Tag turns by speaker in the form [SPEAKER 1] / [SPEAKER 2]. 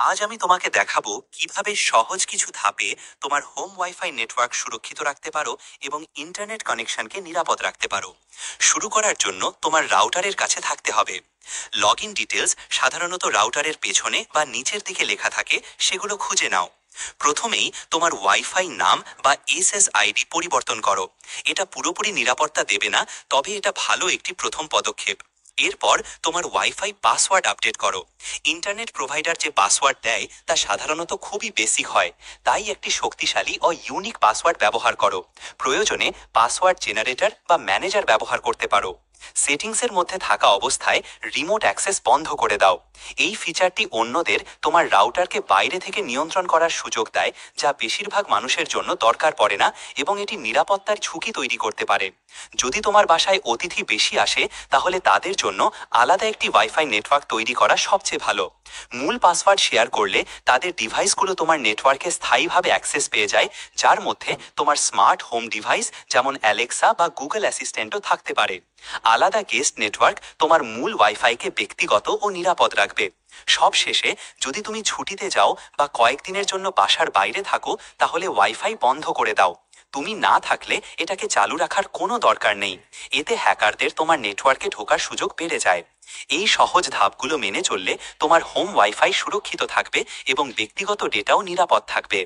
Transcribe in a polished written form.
[SPEAKER 1] আজ আমি তোমাকে দেখাবো কিভাবে সহজ কিছু ধাপে তোমার হোম ওয়াইফাই নেটওয়ার্ক সুরক্ষিত রাখতে পারো এবং ইন্টারনেট কানেকশনকে নিরাপদ রাখতে পারো। শুরু করার জন্য তোমার রাউটারের কাছে থাকতে হবে। লগ ইন ডিটেলস সাধারণত রাউটারের পেছনে বা নিচের দিকে লেখা থাকে, সেগুলো খুঁজে নাও। প্রথমেই তোমার ওয়াইফাই নাম বা এসএসআইডি পরিবর্তন করো। এটা পুরোপুরি নিরাপত্তা দেবে না, তবে এটা ভালো একটি প্রথম পদক্ষেপ। এরপর তোমার ওয়াইফাই পাসওয়ার্ড আপডেট করো। ইন্টারনেট প্রোভাইডার যে পাসওয়ার্ড দেয় তা সাধারণত খুবই বেসিক হয়, তাই একটি শক্তিশালী ও ইউনিক পাসওয়ার্ড ব্যবহার করো। প্রয়োজনে পাসওয়ার্ড জেনারেটর বা ম্যানেজার ব্যবহার করতে পারো। সেটিংসের মধ্যে থাকা অবস্থায় রিমোট অ্যাক্সেস বন্ধ করে দাও। এই ফিচারটি অন্যদের তোমার রাউটারকে বাইরে থেকে নিয়ন্ত্রণ করার সুযোগ দেয়, যা বেশিরভাগ মানুষের জন্য দরকার পড়ে না এবং এটি নিরাপত্তার ঝুঁকি তৈরি করতে পারে। যদি তোমার বাসায় অতিথি বেশি আসে, তাহলে তাদের জন্য আলাদা একটি ওয়াইফাই নেটওয়ার্ক তৈরি করা সবচেয়ে ভালো। মূল পাসওয়ার্ড শেয়ার করলে তাদের ডিভাইসগুলো তোমার নেটওয়ার্কে স্থায়ীভাবে অ্যাক্সেস পেয়ে যায়, যার মধ্যে তোমার স্মার্ট হোম ডিভাইস যেমন অ্যালেক্সা বা গুগল অ্যাসিস্ট্যান্টও থাকতে পারে। আলাদা গেস্ট নেটওয়ার্ক তোমার মূল ওয়াইফাইকে ব্যক্তিগত ও নিরাপদ রাখবে। সবশেষে, যদি তুমি ছুটিতে যাও বা কয়েকদিনের জন্য বাসার বাইরে থাকো, তাহলে ওয়াইফাই বন্ধ করে দাও। তুমি না থাকলে এটাকে চালু রাখার কোনো দরকার নেই। এতে হ্যাকারদের তোমার নেটওয়ার্কে ঢোকার সুযোগ বেড়ে যায়। এই সহজ ধাপগুলো মেনে চললে তোমার হোম ওয়াইফাই সুরক্ষিত থাকবে এবং ব্যক্তিগত ডেটাও নিরাপদ থাকবে।